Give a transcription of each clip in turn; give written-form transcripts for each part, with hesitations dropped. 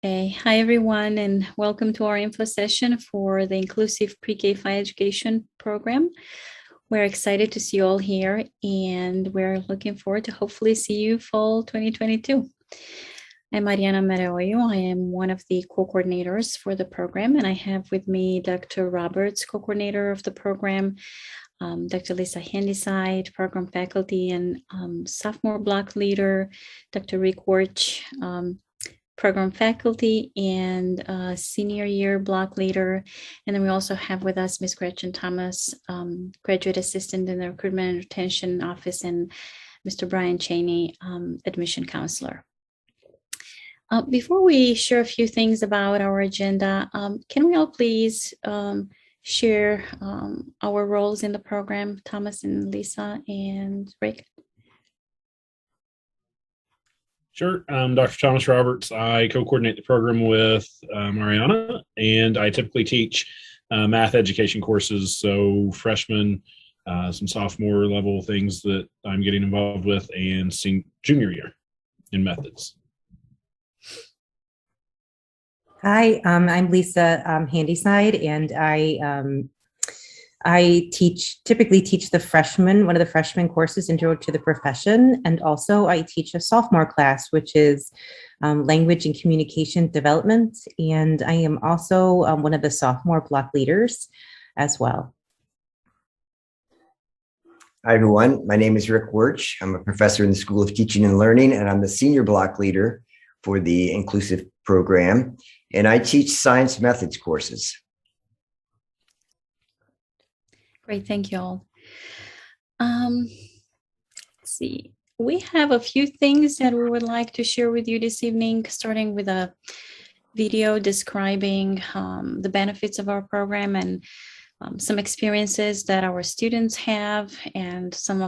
Hi, everyone, and welcome to our info session for the Inclusive Pre-K-5 Education Program. We're excited to see you all here, and we're looking forward to hopefully see you fall 2022. I'm Mariana Mereoyo. I am one of the co-coordinators for the program, and I have with me Dr. Roberts, co-coordinator of the program, Dr. Lisa Handyside, program faculty and sophomore block leader, Dr. Rick Wirch, program faculty and senior year block leader. And then we also have with us Ms. Gretchen Thomas, graduate assistant in the recruitment and retention office, and Mr. Brian Cheney, admission counselor. Before we share a few things about our agenda, can we all please share our roles in the program, Thomas and Lisa and Rick? Sure. Dr. Thomas Roberts. I co-coordinate the program with Mariana, and I typically teach math education courses, so freshmen, some sophomore level things that I'm getting involved with, and junior year in methods. Hi, I'm Lisa Handyside, and I typically teach one of the freshman courses, Intro to the Profession, and also I teach a sophomore class, which is Language and Communication Development, and I am also one of the sophomore block leaders as well. Hi, everyone. My name is Rick Wirch. I'm a professor in the School of Teaching and Learning, and I'm the senior block leader for the Inclusive program, and I teach science methods courses. Great, thank you all. Let's see, we have a few things that we would like to share with you this evening, starting with a video describing the benefits of our program and some experiences that our students have, and some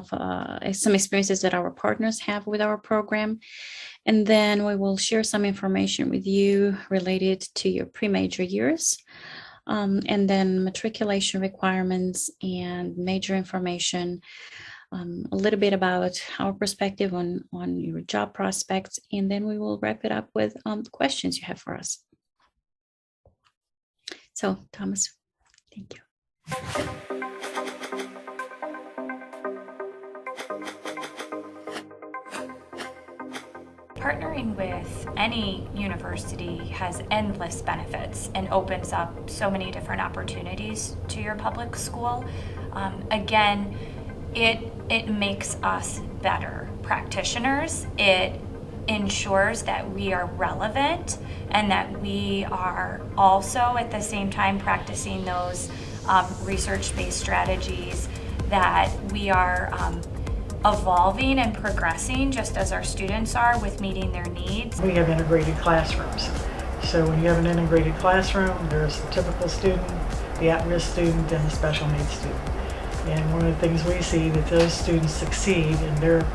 experiences that our partners have with our program. And then we will share some information with you related to your pre-major years. And then matriculation requirements and major information, a little bit about our perspective on your job prospects, and then we will wrap it up with questions you have for us. So, Thomas, thank you. Partnering with any university has endless benefits and opens up so many different opportunities to your public school. Again, it makes us better practitioners. It ensures that we are relevant and that we are also at the same time practicing those research-based strategies, that we are evolving and progressing just as our students are with meeting their needs. We have integrated classrooms. So when you have an integrated classroom, there's the typical student, the at-risk student, and the special needs student. And one of the things we see that those students succeed in their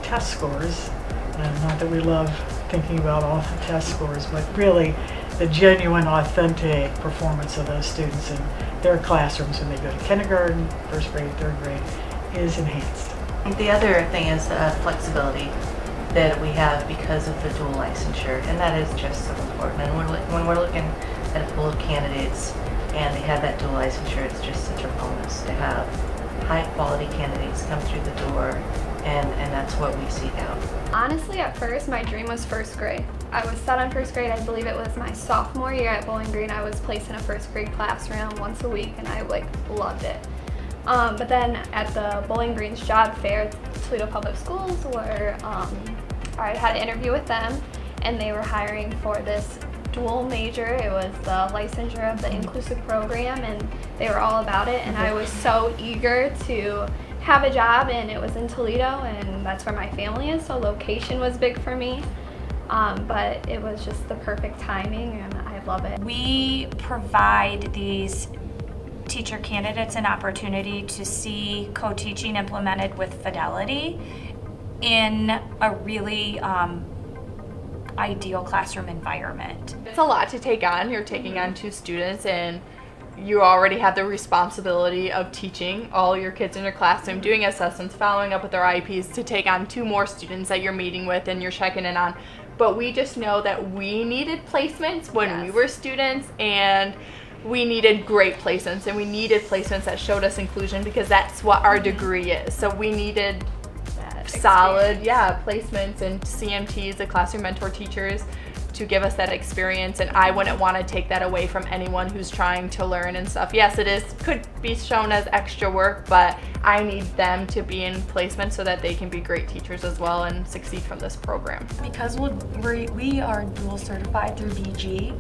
test scores, and not that we love thinking about all the test scores, but really the genuine, authentic performance of those students in their classrooms when they go to kindergarten, first grade, third grade is enhanced. The other thing is flexibility that we have because of the dual licensure, and that is just so important. And when we're looking at a pool of candidates and they have that dual licensure, it's just such a bonus to have high quality candidates come through the door, and that's what we seek out. Honestly, at first, my dream was first grade. I was set on first grade. I believe it was my sophomore year at Bowling Green. I was placed in a first grade classroom once a week, and I loved it. But then at the Bowling Green's job fair, Toledo Public Schools, where I had an interview with them, and they were hiring for this dual major. It was the licensure of the inclusive program, and they were all about it, and I was so eager to have a job, and it was in Toledo, and that's where my family is, so location was big for me. But it was just the perfect timing, and I love it. We provide these teacher candidates an opportunity to see co-teaching implemented with fidelity in a really ideal classroom environment. It's a lot to take on. You're taking on 2 students, and you already have the responsibility of teaching all your kids in your classroom, doing assessments, following up with their IEPs, to take on 2 more students that you're meeting with and you're checking in on. but we just know that we needed placements when we were students, and we needed great placements, and we needed placements that showed us inclusion, because that's what our degree is. So we needed solid placements and CMTs, the classroom mentor teachers, to give us that experience. And I wouldn't want to take that away from anyone who's trying to learn and stuff. Yes, could be shown as extra work, but I need them to be in placement so that they can be great teachers as well and succeed from this program. Because we are dual certified through BG,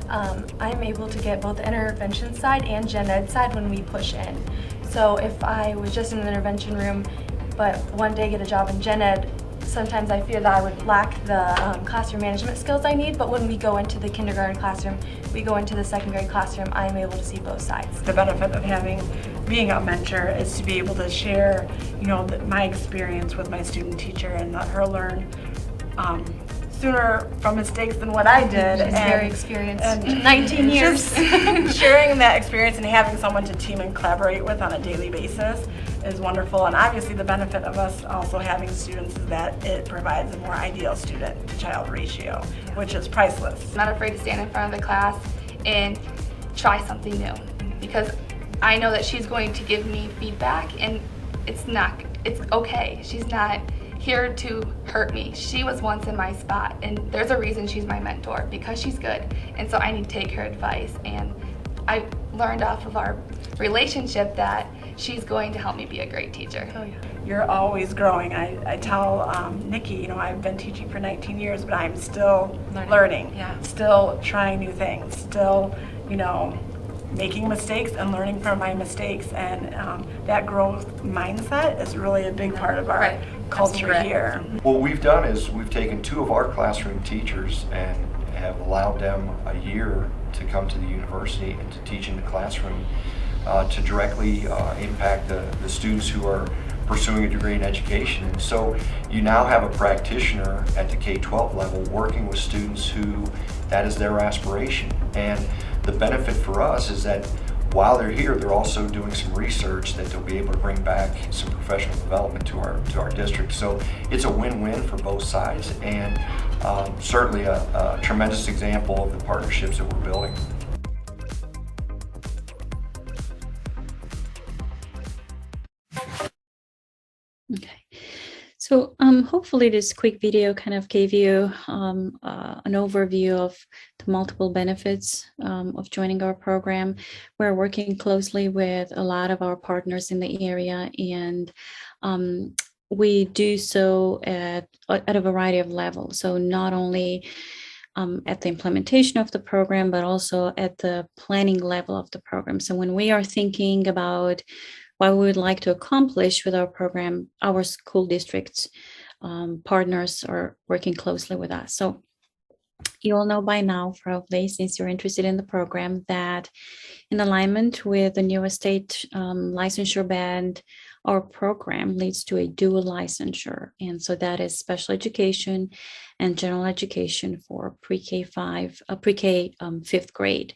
I'm able to get both the intervention side and gen ed side when we push in. So if I was just in the intervention room, but one day get a job in gen ed, sometimes I fear that I would lack the classroom management skills I need, but when we go into the kindergarten classroom, we go into the second grade classroom, I'm able to see both sides. The benefit of being a mentor is to be able to share, my experience with my student teacher and let her learn sooner from mistakes than what I did. She's very experienced, 19 years. Sharing that experience and having someone to team and collaborate with on a daily basis is wonderful. And obviously the benefit of us also having students is that it provides a more ideal student to child ratio, which is priceless. I'm not afraid to stand in front of the class and try something new, because I know that she's going to give me feedback, and it's okay. She's not here to hurt me. She was once in my spot, and there's a reason she's my mentor, because she's good. And so I need to take her advice, and I learned off of our relationship that she's going to help me be a great teacher. Oh, yeah. You're always growing. I tell Nikki, I've been teaching for 19 years, but I'm still learning. Still trying new things, still, making mistakes and learning from my mistakes. And that growth mindset is really a big part of our culture here. What we've done is we've taken 2 of our classroom teachers and have allowed them a year to come to the university and to teach in the classroom to directly impact the students who are pursuing a degree in education. And so you now have a practitioner at the K-12 level working with students who that is their aspiration. And the benefit for us is that while they're here, they're also doing some research that they'll be able to bring back some professional development to our district. So it's a win-win for both sides, and certainly a tremendous example of the partnerships that we're building. Okay. So hopefully this quick video kind of gave you an overview of the multiple benefits of joining our program. We're working closely with a lot of our partners in the area, and we do so at a variety of levels. So not only at the implementation of the program, but also at the planning level of the program. So when we are thinking about what we would like to accomplish with our program, our school districts partners are working closely with us. So you all know by now, probably, since you're interested in the program, that in alignment with the new state licensure band, our program leads to a dual licensure. And so that is special education and general education for pre-K 5th grade.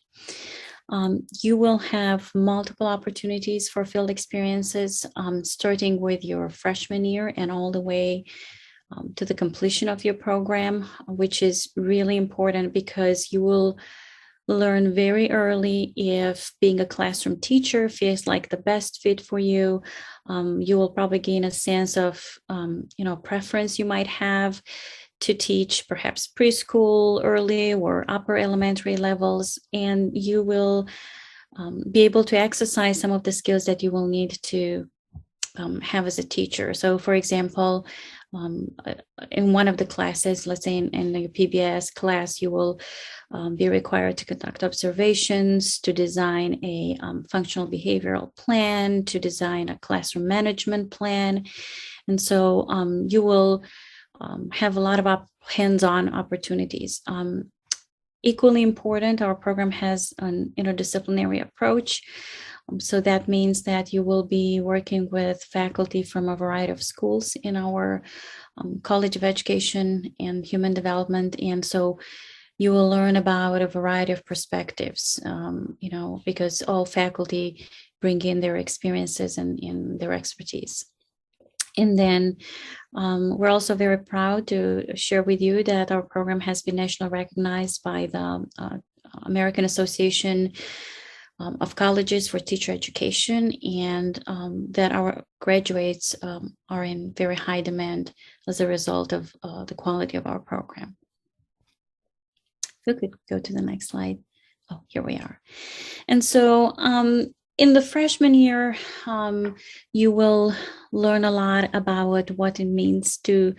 You will have multiple opportunities for field experiences, starting with your freshman year and all the way to the completion of your program, which is really important because you will learn very early if being a classroom teacher feels like the best fit for you. You will probably gain a sense of, preference you might have to teach perhaps preschool, early or upper elementary levels, and you will be able to exercise some of the skills that you will need to have as a teacher. So for example, in one of the classes, let's say in your PBS class, you will be required to conduct observations, to design a functional behavioral plan, to design a classroom management plan. And so you will have a lot of hands-on opportunities. Equally important, our program has an interdisciplinary approach. So that means that you will be working with faculty from a variety of schools in our College of Education and Human Development. And so you will learn about a variety of perspectives, because all faculty bring in their experiences and their expertise. And then we're also very proud to share with you that our program has been nationally recognized by the American Association of Colleges for Teacher Education, and that our graduates are in very high demand as a result of the quality of our program. If we could go to the next slide. Oh, here we are. And so in the freshman year, you will learn a lot about what it means to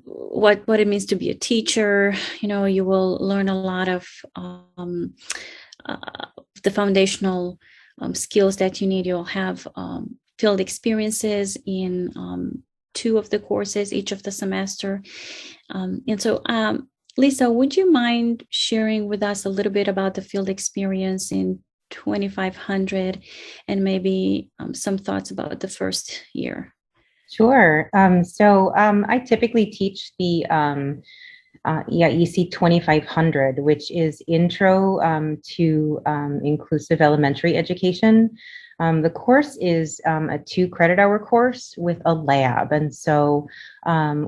what it means to be a teacher. You know, you will learn a lot of the foundational skills that you need. You'll have field experiences in 2 of the courses each of the semester. And so Lisa, would you mind sharing with us a little bit about the field experience in 2500 and maybe some thoughts about the first year? Sure. So I typically teach the EC 2500, which is Intro to Inclusive Elementary Education. The course is a 2 credit hour course with a lab. And so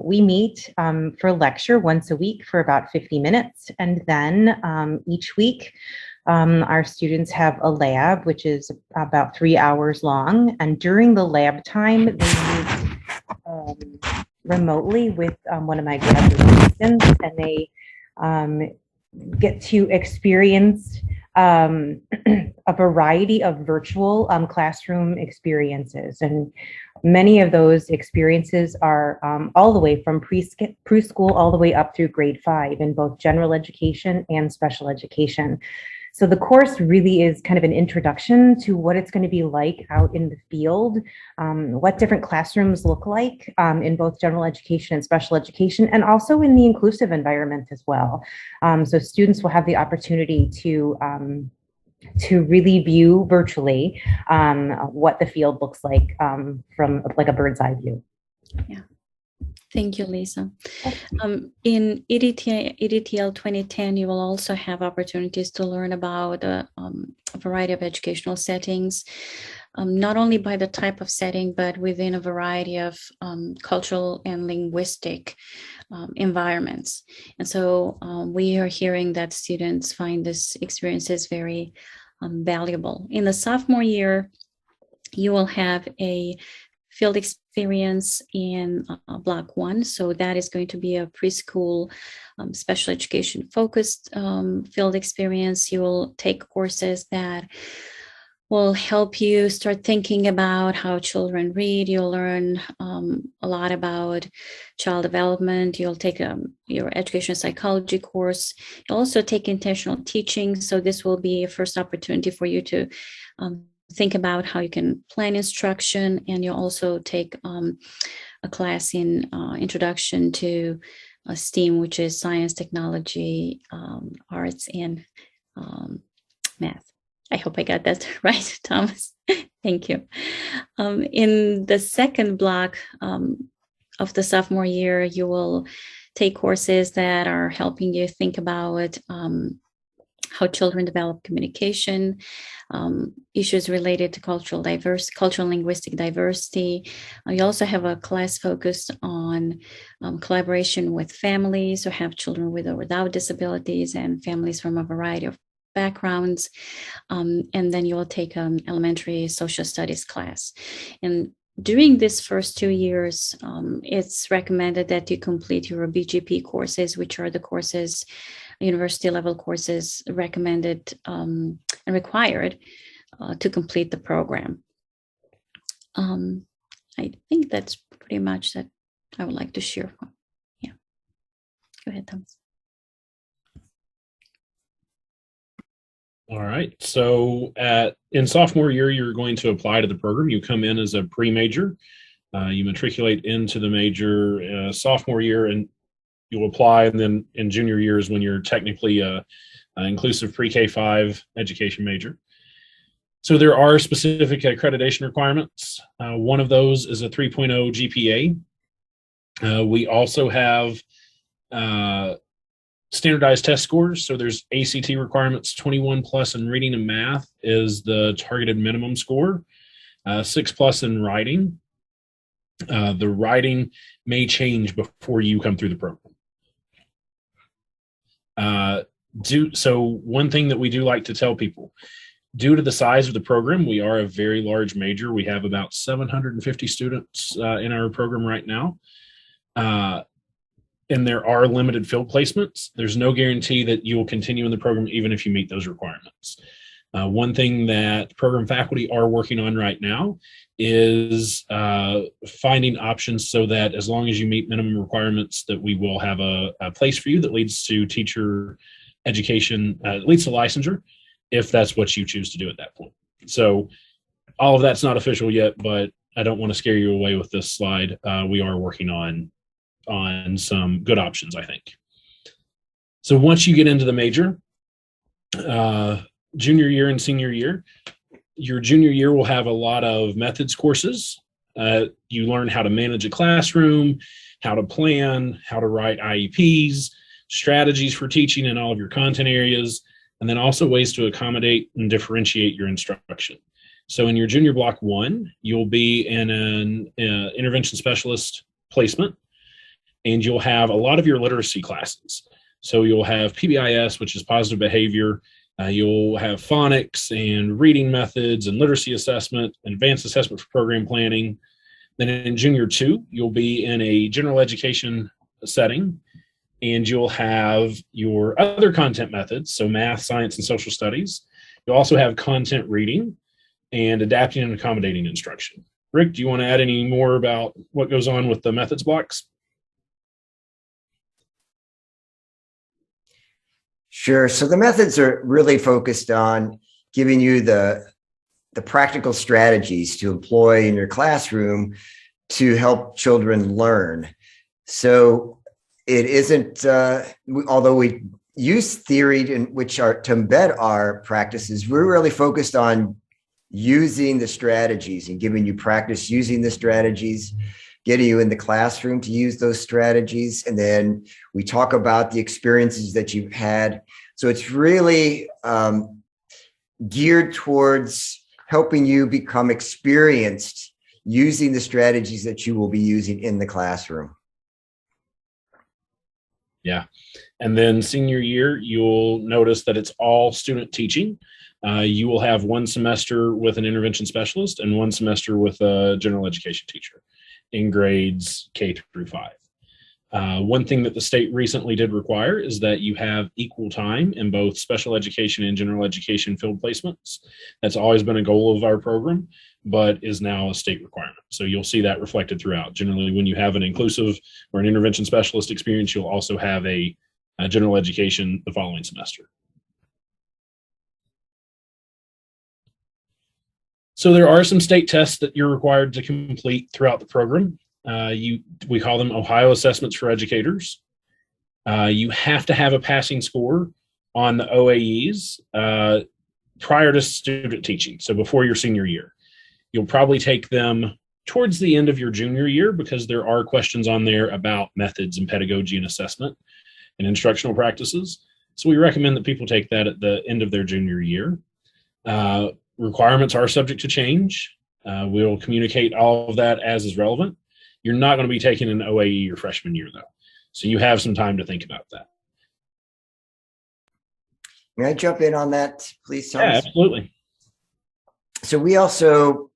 we meet for lecture once a week for about 50 minutes. And then each week, our students have a lab, which is about 3 hours long. And during the lab time, they meet remotely with one of my graduate students, and they get to experience a variety of virtual classroom experiences. And many of those experiences are all the way from preschool all the way up through grade 5 in both general education and special education. So the course really is kind of an introduction to what it's going to be like out in the field, what different classrooms look like in both general education and special education, and also in the inclusive environment as well. So students will have the opportunity to really view virtually what the field looks like from like a bird's eye view. Yeah. Thank you, Lisa. In EDTL 2010, you will also have opportunities to learn about a variety of educational settings, not only by the type of setting, but within a variety of cultural and linguistic environments. And so we are hearing that students find this experiences very valuable. In the sophomore year, you will have a field experience in Block 1. So that is going to be a preschool special education focused field experience. You will take courses that will help you start thinking about how children read. You'll learn a lot about child development. You'll take your educational psychology course. You'll also take intentional teaching. So this will be a first opportunity for you to think about how you can plan instruction, and you'll also take a class in Introduction to STEAM, which is science, technology, arts, and math. I hope I got that right, Thomas. Thank you. In the second block of the sophomore year, you will take courses that are helping you think about how children develop communication, issues related to cultural linguistic diversity. You also have a class focused on collaboration with families who have children with or without disabilities and families from a variety of backgrounds. And then you will take an elementary social studies class. And during these first 2 years, it's recommended that you complete your BGP courses, which are the courses, university level courses recommended and required to complete the program. I think that's pretty much that I would like to share. Yeah, go ahead, Thomas. All right. So in sophomore year, you're going to apply to the program. You come in as a pre-major. You matriculate into the major sophomore year, and you'll apply. And then in junior years, when you're technically an inclusive pre-K-5 education major. So there are specific accreditation requirements. One of those is a 3.0 GPA. We also have standardized test scores. So there's ACT requirements, 21 plus in reading and math is the targeted minimum score. 6+ in writing. The writing may change before you come through the program. So one thing that we do like to tell people, due to the size of the program, we are a very large major. We have about 750 students in our program right now. And there are limited field placements. There's no guarantee that you will continue in the program even if you meet those requirements. One thing that program faculty are working on right now is finding options so that as long as you meet minimum requirements, that we will have a place for you that leads to teacher education, leads to licensure, if that's what you choose to do at that point. So all of that's not official yet, but I don't want to scare you away with this slide. We are working on some good options, I think. So once you get into the major, junior year and senior year, your junior year will have a lot of methods courses. You learn how to manage a classroom, how to plan, how to write IEPs, strategies for teaching in all of your content areas, and then also ways to accommodate and differentiate your instruction. So in your junior block 1, you'll be in an intervention specialist placement, and you'll have a lot of your literacy classes. So you'll have PBIS, which is positive behavior. You'll have phonics and reading methods and literacy assessment and advanced assessment for program planning. Then in junior 2, you'll be in a general education setting, and you'll have your other content methods, so math, science, and social studies. You'll also have content reading and adapting and accommodating instruction. Rick, do you want to add any more about what goes on with the methods blocks? Sure. So the methods are really focused on giving you the practical strategies to employ in your classroom to help children learn. So it isn't, although we use theory to embed our practices, we're really focused on using the strategies and giving you practice using the strategies, getting you in the classroom to use those strategies. And then we talk about the experiences that you've had. So it's really geared towards helping you become experienced using the strategies that you will be using in the classroom. Yeah. And then senior year, you'll notice that it's all student teaching. You will have 1 semester with an intervention specialist and 1 semester with a general education teacher in grades K through 5. One thing that the state recently did require is that you have equal time in both special education and general education field placements. That's always been a goal of our program, but is now a state requirement. So you'll see that reflected throughout. Generally, when you have an inclusive or an intervention specialist experience, you'll also have a general education the following semester. So there are some state tests that you're required to complete throughout the program. We call them Ohio Assessments for Educators. You have to have a passing score on the OAEs prior to student teaching, so before your senior year. You'll probably take them towards the end of your junior year because there are questions on there about methods and pedagogy and assessment and instructional practices. So we recommend that people take that at the end of their junior year. Requirements are subject to change. We'll communicate all of that as is relevant. You're not going to be taking an OAE your freshman year, though. So you have some time to think about that. May I jump in on that, please, Thomas? Yeah, absolutely. So we also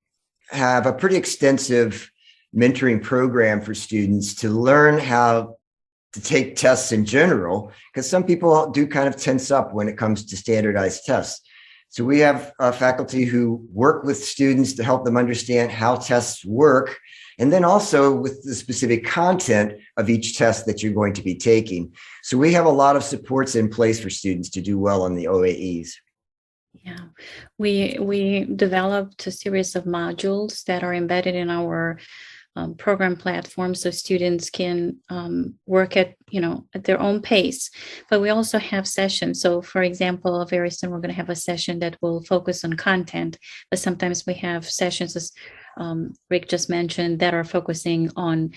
have a pretty extensive mentoring program for students to learn how to take tests in general, because some people do kind of tense up when it comes to standardized tests. So we have faculty who work with students to help them understand how tests work, and then also with the specific content of each test that you're going to be taking. So we have a lot of supports in place for students to do well on the OAEs. Yeah, we developed a series of modules that are embedded in our program platform, so students can work at their own pace. But we also have sessions. So, for example, very soon we're going to have a session that will focus on content. But sometimes we have sessions, as Rick just mentioned, that are focusing on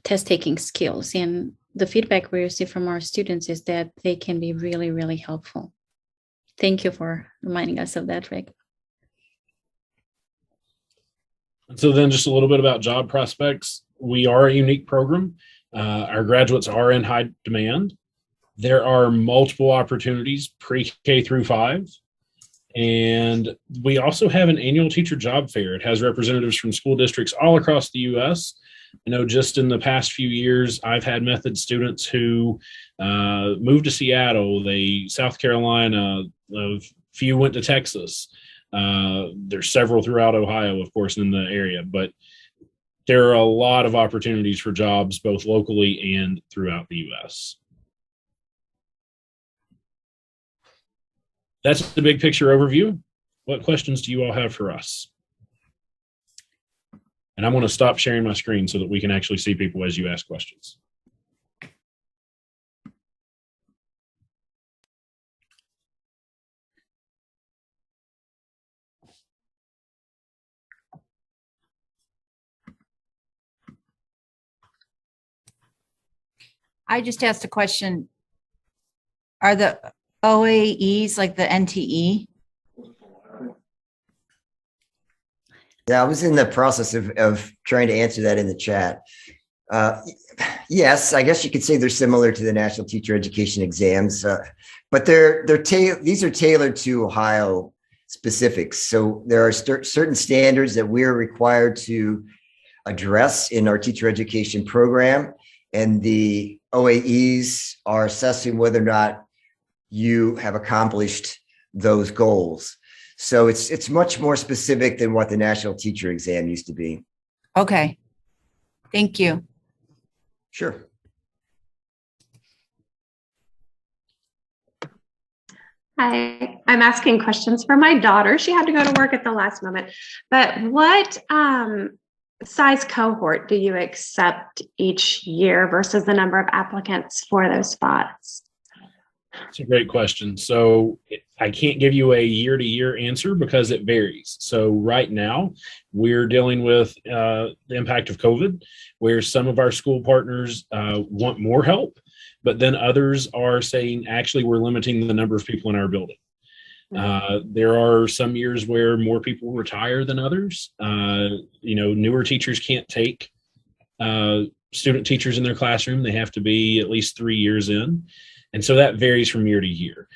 test-taking skills. And the feedback we receive from our students is that they can be really, really helpful. Thank you for reminding us of that, Rick. So then just a little bit about job prospects. We are a unique program. Our graduates are in high demand. There are multiple opportunities pre-K through 5. And we also have an annual teacher job fair. It has representatives from school districts all across the U.S. I know just in the past few years, I've had method students who moved to Seattle, South Carolina, a few went to Texas. There's several throughout Ohio, of course, in the area, but there are a lot of opportunities for jobs both locally and throughout the U.S. That's the big picture overview. What questions do you all have for us? And I'm going to stop sharing my screen so that we can actually see people as you ask questions. I just asked a question. Are the OAEs like the NTE? Yeah, I was in the process of trying to answer that in the chat. Yes, I guess you could say they're similar to the National Teacher Education Exams, but these are tailored to Ohio specifics. So there are certain standards that we're required to address in our teacher education program, and the OAEs are assessing whether or not you have accomplished those goals. So it's much more specific than what the national teacher exam used to be. Okay. Thank you. Sure. Hi, I'm asking questions for my daughter. She had to go to work at the last moment. But what size cohort do you accept each year versus the number of applicants for those spots? It's a great question. So I can't give you a year-to-year answer because it varies. So right now, we're dealing with the impact of COVID, where some of our school partners want more help, but then others are saying, actually, we're limiting the number of people in our building. There are some years where more people retire than others. Newer teachers can't take student teachers in their classroom. They have to be at least 3 years in. And so that varies from year to year.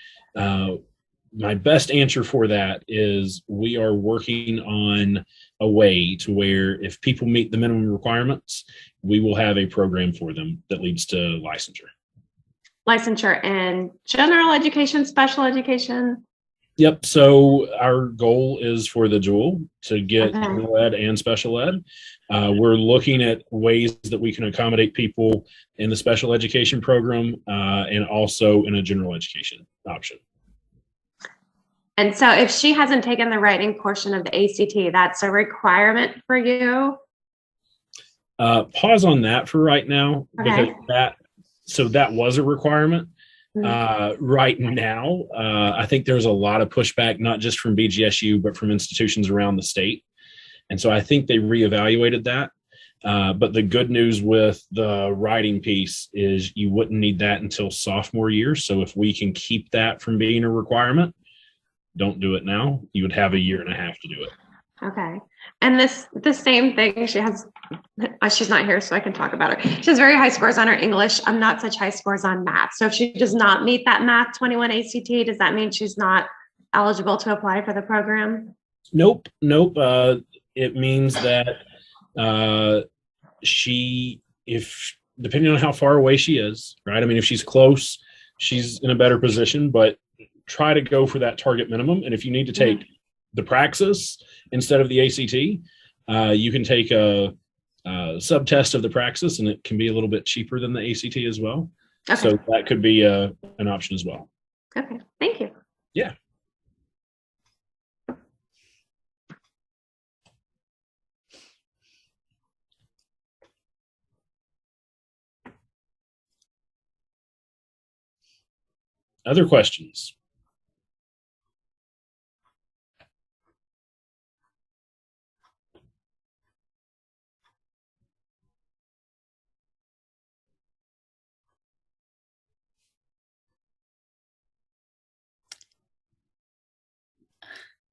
My best answer for that is we are working on a way to where if people meet the minimum requirements, we will have a program for them that leads to licensure. Licensure in general education, special education? Yep. So our goal is for the dual to get general ed and special ed. We're looking at ways that we can accommodate people in the special education program and also in a general education option. And so if she hasn't taken the writing portion of the ACT, that's a requirement for you? Pause on that for right now, because that was a requirement. Right now, I think there's a lot of pushback, not just from BGSU, but from institutions around the state. And so I think they reevaluated that. But the good news with the writing piece is you wouldn't need that until sophomore year. So if we can keep that from being a requirement, don't do it now. You would have a year and a half to do it. Okay. And the same thing, she's not here, so I can talk about her. She has very high scores on her English. Not such high scores on math. So if she does not meet that math 21 ACT, does that mean she's not eligible to apply for the program? Nope. It means that if depending on how far away she is, right? I mean, if she's close, she's in a better position, but try to go for that target minimum. And if you need to take the praxis instead of the ACT, you can take a sub-test of the praxis, and it can be a little bit cheaper than the ACT as well. Okay. So that could be an option as well. Okay, thank you. Yeah. Other questions?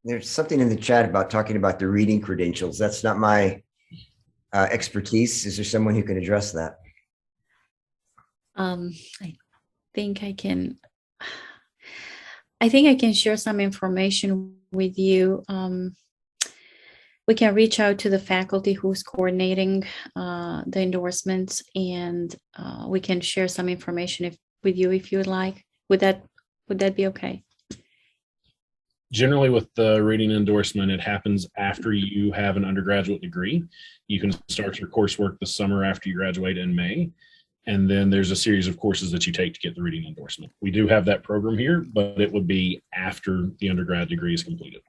There's something in the chat about talking about the reading credentials. That's not my expertise. Is there someone who can address that? I think I can. I think I can share some information with you. We can reach out to the faculty who's coordinating the endorsements, and we can share some information with you if you would like. Would that be okay? Generally, with the reading endorsement, it happens after you have an undergraduate degree. You can start your coursework the summer after you graduate in May. And then there's a series of courses that you take to get the reading endorsement. We do have that program here, but it would be after the undergrad degree is completed.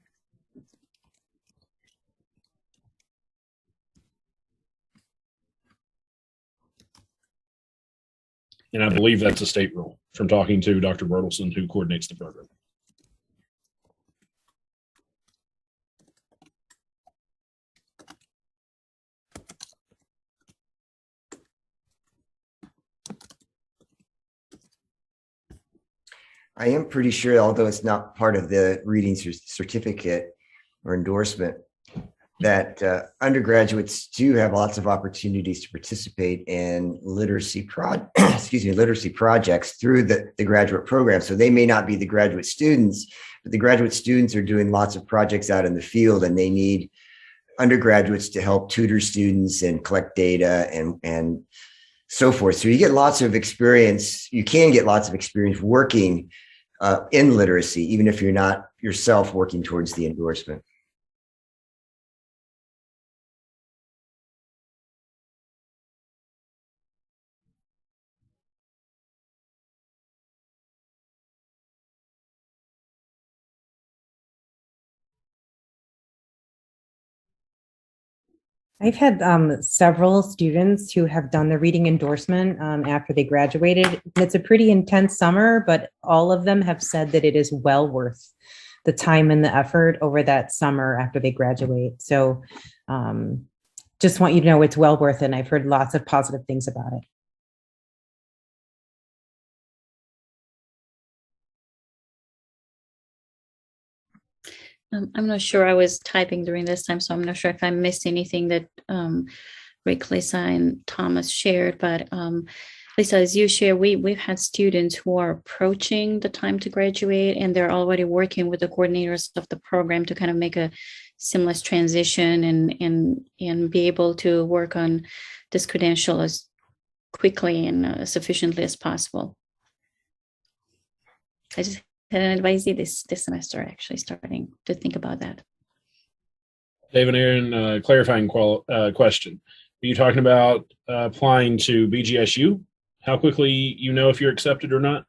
And I believe that's a state rule from talking to Dr. Bertelson, who coordinates the program. I am pretty sure, although it's not part of the reading certificate or endorsement, that undergraduates do have lots of opportunities to participate in literacy projects through the graduate program. So they may not be the graduate students, but the graduate students are doing lots of projects out in the field, and they need undergraduates to help tutor students and collect data and so forth. So you get lots of experience. You can get lots of experience working in literacy, even if you're not yourself working towards the endorsement. I've had several students who have done the reading endorsement after they graduated. It's a pretty intense summer, but all of them have said that it is well worth the time and the effort over that summer after they graduate. So just want you to know it's well worth it. And I've heard lots of positive things about it. I'm not sure. I was typing during this time, so I'm not sure if I missed anything that Rick, Lisa, and Thomas shared. But Lisa, as you share, we've had students who are approaching the time to graduate, and they're already working with the coordinators of the program to kind of make a seamless transition and be able to work on this credential as quickly and sufficiently as possible. I just had an advisee this semester actually starting to think about that. Dave and Aaron, clarifying question. Are you talking about applying to BGSU? How quickly you know if you're accepted or not?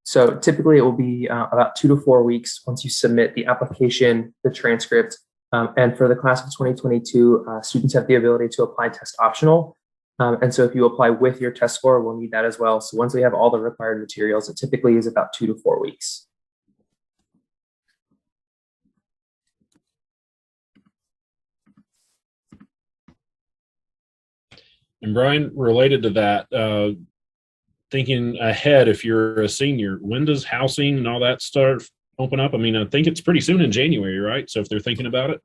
So typically it will be about 2 to 4 weeks once you submit the application, the transcript, and for the class of 2022, students have the ability to apply test optional. And so if you apply with your test score, we'll need that as well. So once we have all the required materials, it typically is about 2 to 4 weeks. And Brian, related to that, thinking ahead, if you're a senior, when does housing and all that start open up? I mean, I think it's pretty soon in January, right? So if they're thinking about it.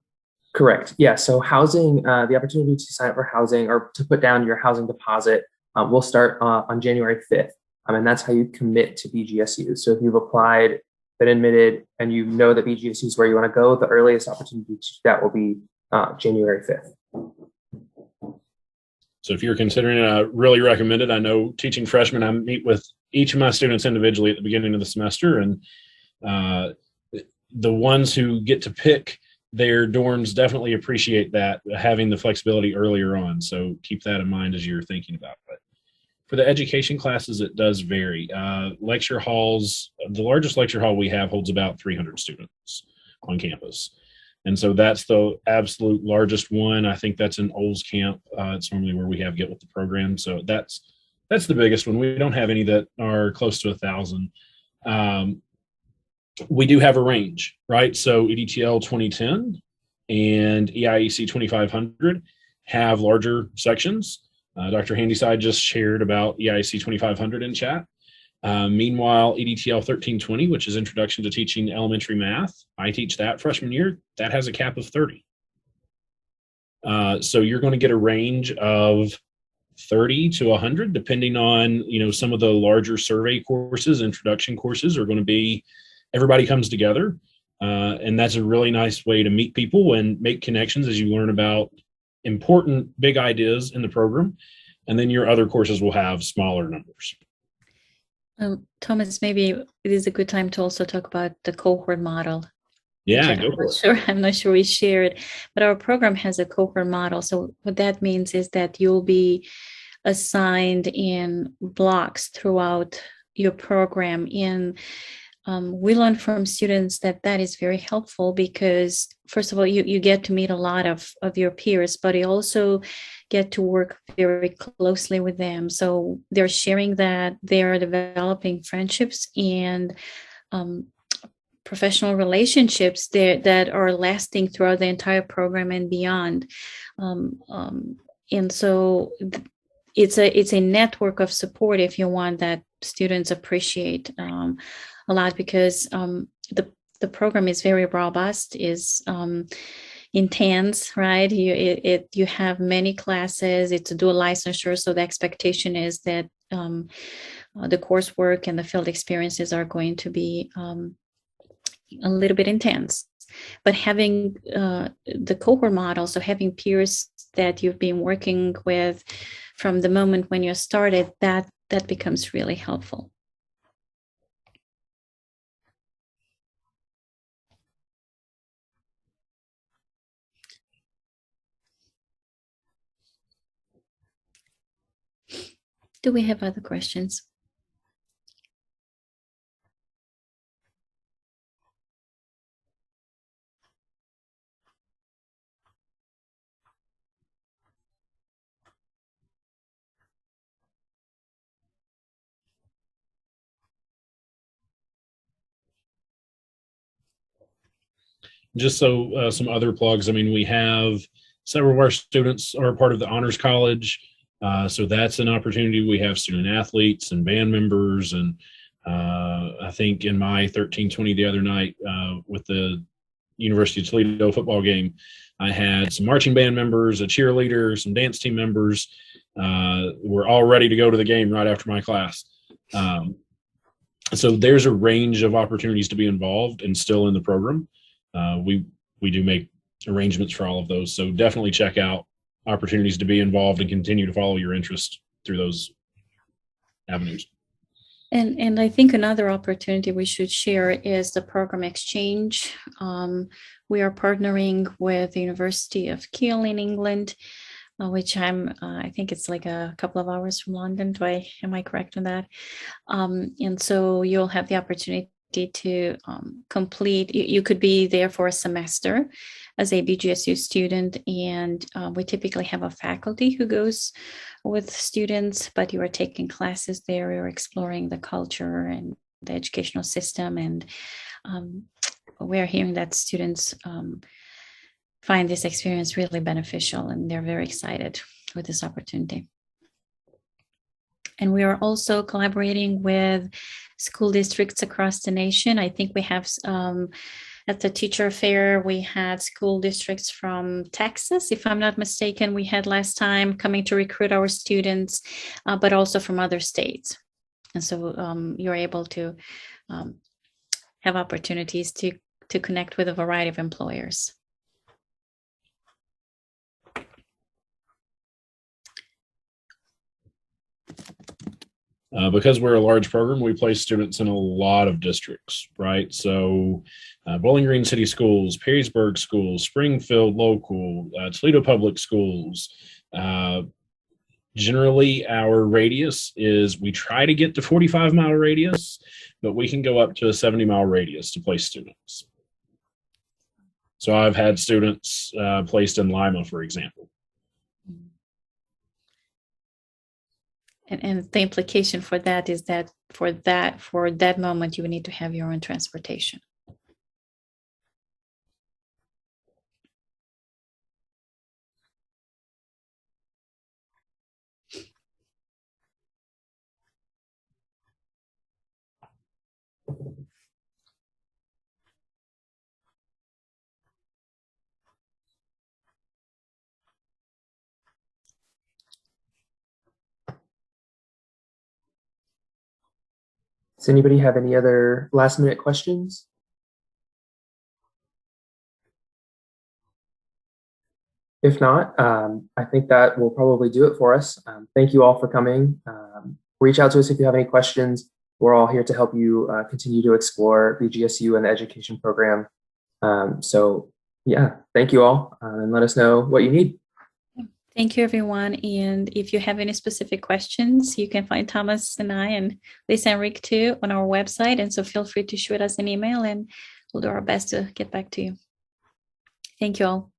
Correct. Yeah. So housing, the opportunity to sign up for housing or to put down your housing deposit will start on January 5th. And that's how you commit to BGSU. So if you've applied, been admitted, and you know that BGSU is where you want to go, the earliest opportunity to do that will be January 5th. So if you're considering really recommended, I know teaching freshmen, I meet with each of my students individually at the beginning of the semester, and the ones who get to pick their dorms definitely appreciate that, having the flexibility earlier on. So keep that in mind as you're thinking about it. For the education classes, it does vary. Lecture halls, the largest lecture hall we have holds about 300 students on campus. And so that's the absolute largest one. I think that's in Olds Camp. It's normally where we have Get With The Program. So that's the biggest one. We don't have any that are close to 1,000. We do have a range, right? So EDTL 2010 and EIEC 2500 have larger sections. Dr. Handyside just shared about EIEC 2500 in chat. Meanwhile, EDTL 1320, which is Introduction to Teaching Elementary Math, I teach that freshman year. That has a cap of 30. So you're going to get a range of 30 to 100, depending on, some of the larger survey courses, introduction courses are going to be, everybody comes together. And that's a really nice way to meet people and make connections as you learn about important big ideas in the program. And then your other courses will have smaller numbers. Thomas, maybe it is a good time to also talk about the cohort model. Yeah, go for it. I'm not sure we shared, but our program has a cohort model. So what that means is that you'll be assigned in blocks throughout your program. And we learn from students that is very helpful because, first of all, you get to meet a lot of your peers, but you also get to work very closely with them. So they're sharing that, they're developing friendships and professional relationships that are lasting throughout the entire program and beyond. And so it's a network of support, if you want, that students appreciate a lot, because the program is very robust, is intense, right? You have many classes. It's a dual licensure, so the expectation is that the coursework and the field experiences are going to be a little bit intense. But having the cohort model, so having peers that you've been working with from the moment when you started, that becomes really helpful. Do we have other questions? Just so some other plugs. I mean, we have several of our students are part of the Honors College. So that's an opportunity. We have student athletes and band members. And I think in my 1320 the other night with the University of Toledo football game, I had some marching band members, a cheerleader, some dance team members. We're all ready to go to the game right after my class. So there's a range of opportunities to be involved and still in the program. We do make arrangements for all of those. So definitely check out opportunities to be involved and continue to follow your interest through those avenues. And I think another opportunity we should share is the program exchange. We are partnering with the University of Kiel in England, which I think it's like a couple of hours from London. Am I correct on that? And so you'll have the opportunity to complete, you could be there for a semester as a BGSU student, and we typically have a faculty who goes with students, but you are taking classes there, you're exploring the culture and the educational system, and we're hearing that students find this experience really beneficial, and they're very excited with this opportunity. And we are also collaborating with school districts across the nation. I think we have at the teacher fair, we had school districts from Texas, if I'm not mistaken, we had last time coming to recruit our students, but also from other states. And so you're able to have opportunities to connect with a variety of employers. Because we're a large program, we place students in a lot of districts, right? So Bowling Green City Schools, Perrysburg Schools, Springfield Local, Toledo Public Schools. Generally, our radius is, we try to get to 45-mile radius, but we can go up to a 70-mile radius to place students. So I've had students placed in Lima, for example. And the implication for that is that for that moment, you need to have your own transportation. Does anybody have any other last minute questions? If not, I think that will probably do it for us. Thank you all for coming. Reach out to us if you have any questions. We're all here to help you continue to explore BGSU and the education program. So yeah, thank you all, and let us know what you need. Thank you, everyone. And if you have any specific questions, you can find Thomas and I and Lisa and Rick too on our website. And so feel free to shoot us an email and we'll do our best to get back to you. Thank you all.